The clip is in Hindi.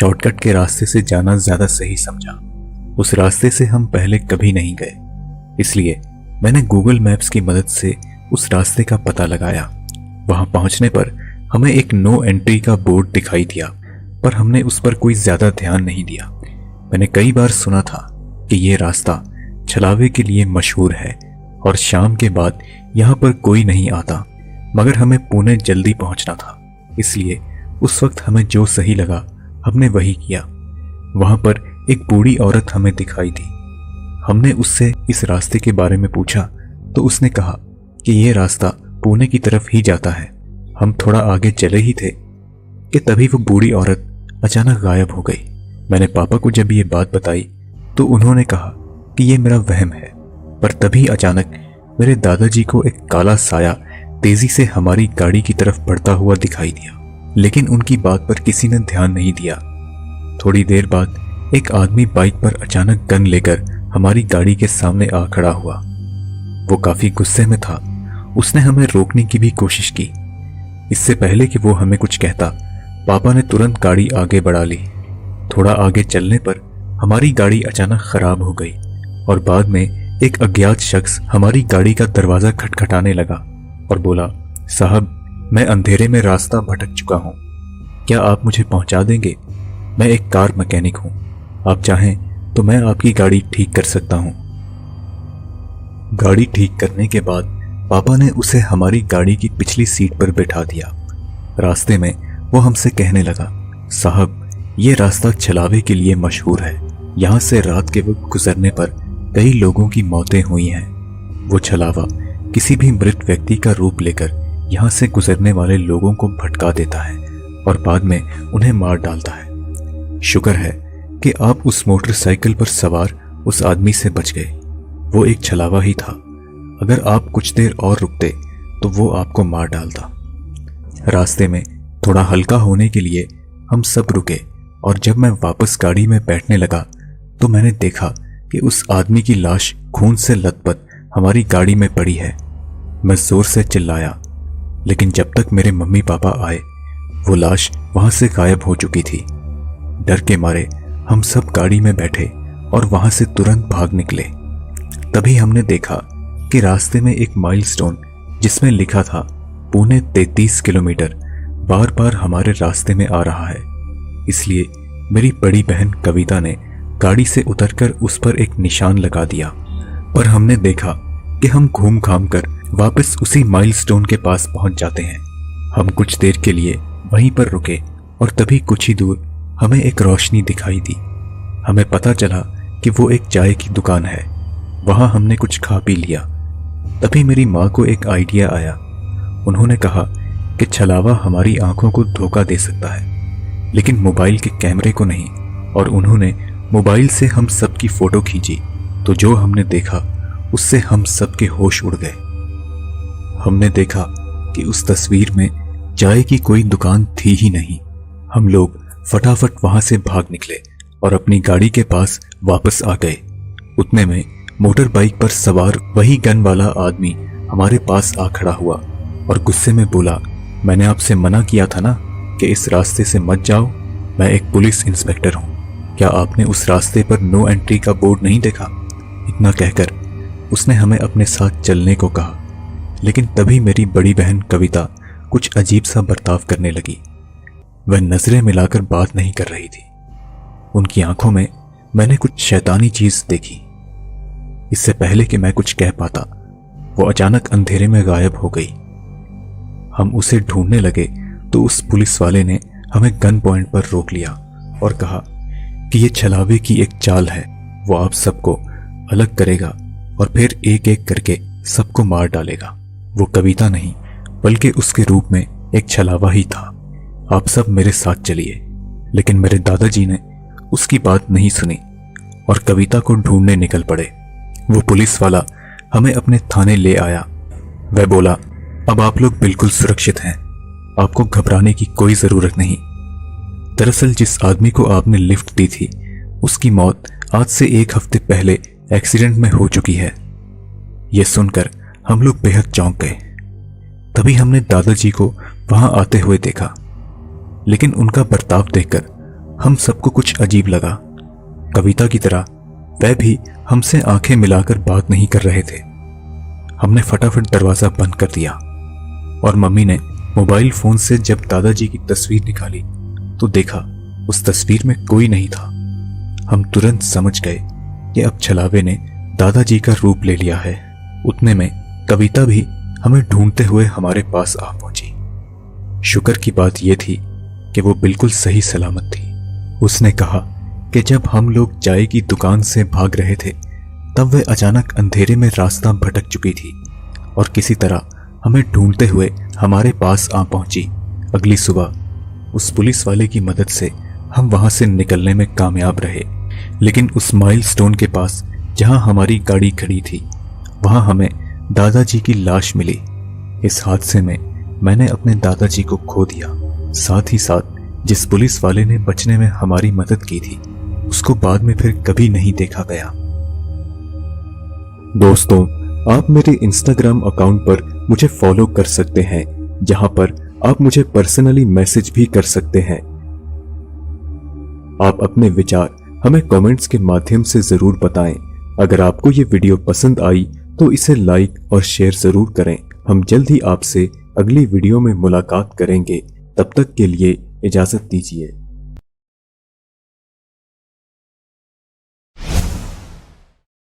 शॉर्टकट के रास्ते से जाना ज्यादा सही समझा। उस रास्ते से हम पहले कभी नहीं गए, इसलिए मैंने गूगल मैप्स की मदद से उस रास्ते का पता लगाया। वहां पहुंचने पर हमें एक नो एंट्री का बोर्ड दिखाई दिया, पर हमने उस पर कोई ज्यादा ध्यान नहीं दिया। मैंने कई बार सुना था कि यह रास्ता छलावे के लिए मशहूर है और शाम के बाद यहाँ पर कोई नहीं आता, मगर हमें पुणे जल्दी पहुंचना था, इसलिए उस वक्त हमें जो सही लगा हमने वही किया। वहां पर एक बूढ़ी औरत हमें दिखाई दी। हमने उससे इस रास्ते के बारे में पूछा तो उसने कहा कि यह रास्ता पुणे की तरफ ही जाता है। हम थोड़ा आगे चले ही थे कि तभी वो बूढ़ी औरत अचानक गायब हो गई। मैंने पापा को जब ये बात बताई तो उन्होंने कहा कि यह मेरा वहम है, पर तभी अचानक मेरे दादाजी को एक काला साया तेजी से हमारी गाड़ी की तरफ बढ़ता हुआ दिखाई दिया, लेकिन उनकी बात पर किसी ने ध्यान नहीं दिया। थोड़ी देर बाद एक आदमी बाइक पर अचानक गन लेकर हमारी गाड़ी के सामने आ खड़ा हुआ। वो काफी गुस्से में था। उसने हमें रोकने की भी कोशिश की। इससे पहले कि वो हमें कुछ कहता, पापा ने तुरंत गाड़ी आगे बढ़ा ली। थोड़ा आगे चलने पर हमारी गाड़ी अचानक खराब हो गई और बाद में एक अज्ञात शख्स हमारी गाड़ी का दरवाजा खटखटाने लगा और बोला, साहब, मैं अंधेरे में रास्ता भटक चुका हूं, क्या आप मुझे पहुंचा देंगे? मैं एक कार मैकेनिक हूं, आप चाहें तो मैं आपकी गाड़ी ठीक कर सकता हूं। गाड़ी ठीक करने के बाद पापा ने उसे हमारी गाड़ी की पिछली सीट पर बैठा दिया। रास्ते में वो हमसे कहने लगा, साहब, ये रास्ता छलावे के लिए मशहूर है। यहाँ से रात के वक्त गुजरने पर कई लोगों की मौतें हुई हैं। वो छलावा किसी भी मृत व्यक्ति का रूप लेकर यहाँ से गुजरने वाले लोगों को भटका देता है और बाद में उन्हें मार डालता है। शुक्र है कि आप उस मोटरसाइकिल पर सवार उस आदमी से बच गए। वो एक छलावा ही था। अगर आप कुछ देर और रुकते तो वो आपको मार डालता। रास्ते में थोड़ा हल्का होने के लिए हम सब रुके और जब मैं वापस गाड़ी में बैठने लगा तो मैंने देखा कि उस आदमी की लाश खून से लथपथ हमारी गाड़ी में पड़ी है। मैं जोर से चिल्लाया, लेकिन जब तक मेरे मम्मी पापा आए वो लाश वहां से गायब हो चुकी थी। डर के मारे हम सब गाड़ी में बैठे और वहां से तुरंत भाग निकले। तभी हमने देखा कि रास्ते में एक माइलस्टोन जिसमें लिखा था पुणे 33 किलोमीटर बार बार हमारे रास्ते में आ रहा है। इसलिए मेरी बड़ी बहन कविता ने गाड़ी से उतरकर उस पर एक निशान लगा दिया, पर हमने देखा कि हम घूम घाम कर वापस उसी माइलस्टोन के पास पहुंच जाते हैं। हम कुछ देर के लिए वहीं पर रुके और तभी कुछ ही दूर हमें एक रोशनी दिखाई दी। हमें पता चला कि वो एक चाय की दुकान है। वहां हमने कुछ खा पी लिया। तभी मेरी माँ को एक आइडिया आया। उन्होंने कहा कि छलावा हमारी आंखों को धोखा दे सकता है, लेकिन मोबाइल के कैमरे को नहीं, और उन्होंने मोबाइल से हम सब की फोटो खींची तो जो हमने देखा उससे हम सब के होश उड़ गए। हमने देखा कि उस तस्वीर में चाय की कोई दुकान थी ही नहीं। हम लोग फटाफट वहां से भाग निकले और अपनी गाड़ी के पास वापस आ गए। उतने में मोटर बाइक पर सवार वही गन वाला आदमी हमारे पास आ खड़ा हुआ और गुस्से में बोला, मैंने आपसे मना किया था ना कि इस रास्ते से मत जाओ। मैं एक पुलिस इंस्पेक्टर हूँ, क्या आपने उस रास्ते पर नो एंट्री का बोर्ड नहीं देखा? इतना कहकर उसने हमें अपने साथ चलने को कहा, लेकिन तभी मेरी बड़ी बहन कविता कुछ अजीब सा बर्ताव करने लगी। वह नजरें मिलाकर बात नहीं कर रही थी। उनकी आंखों में मैंने कुछ शैतानी चीज देखी। इससे पहले कि मैं कुछ कह पाता वो अचानक अंधेरे में गायब हो गई। हम उसे ढूंढने लगे तो उस पुलिस वाले ने हमें गन पॉइंट पर रोक लिया और कहा कि ये छलावे की एक चाल है। वो आप सबको अलग करेगा और फिर एक एक करके सबको मार डालेगा। वो कविता नहीं बल्कि उसके रूप में एक छलावा ही था। आप सब मेरे साथ चलिए। लेकिन मेरे दादाजी ने उसकी बात नहीं सुनी और कविता को ढूंढने निकल पड़े। वो पुलिस वाला हमें अपने थाने ले आया। वह बोला, अब आप लोग बिल्कुल सुरक्षित हैं, आपको घबराने की कोई जरूरत नहीं। दरअसल जिस आदमी को आपने लिफ्ट दी थी उसकी मौत आज से 1 हफ्ते पहले एक्सीडेंट में हो चुकी है। यह सुनकर हम लोग बेहद चौंक गए। तभी हमने दादाजी को वहां आते हुए देखा, लेकिन उनका बर्ताव देखकर हम सबको कुछ अजीब लगा। कविता की तरह वह भी हमसे आंखें मिलाकर बात नहीं कर रहे थे। हमने फटाफट दरवाजा बंद कर दिया और मम्मी ने मोबाइल फोन से जब दादाजी की तस्वीर निकाली तो देखा उस तस्वीर में कोई नहीं था। हम तुरंत समझ गए कि अब छलावे ने दादाजी का रूप ले लिया है। उतने में कविता भी हमें ढूंढते हुए हमारे पास आ पहुंची। शुक्र की बात यह थी कि वो बिल्कुल सही सलामत थी। उसने कहा कि जब हम लोग चाय की दुकान से भाग रहे थे तब वह अचानक अंधेरे में रास्ता भटक चुकी थी और किसी तरह हमें ढूंढते हुए हमारे पास आ पहुंची। अगली सुबह उस पुलिस वाले की मदद से हम वहां से निकलने में कामयाब रहे, लेकिन उस माइलस्टोन के पास जहां हमारी गाड़ी खड़ी थी वहां हमें दादाजी की लाश मिली। इस हादसे में मैंने अपने दादाजी को खो दिया। साथ ही साथ जिस पुलिस वाले ने बचने में हमारी मदद की थी उसको बाद में फिर कभी नहीं देखा गया। दोस्तों, आप मेरे इंस्टाग्राम अकाउंट पर मुझे फॉलो कर सकते हैं, जहां पर आप मुझे पर्सनली मैसेज भी कर सकते हैं। आप अपने विचार हमें कमेंट्स के माध्यम से जरूर बताएं। अगर आपको ये वीडियो पसंद आई तो इसे लाइक और शेयर जरूर करें। हम जल्द ही आपसे अगली वीडियो में मुलाकात करेंगे। तब तक के लिए इजाजत दीजिए।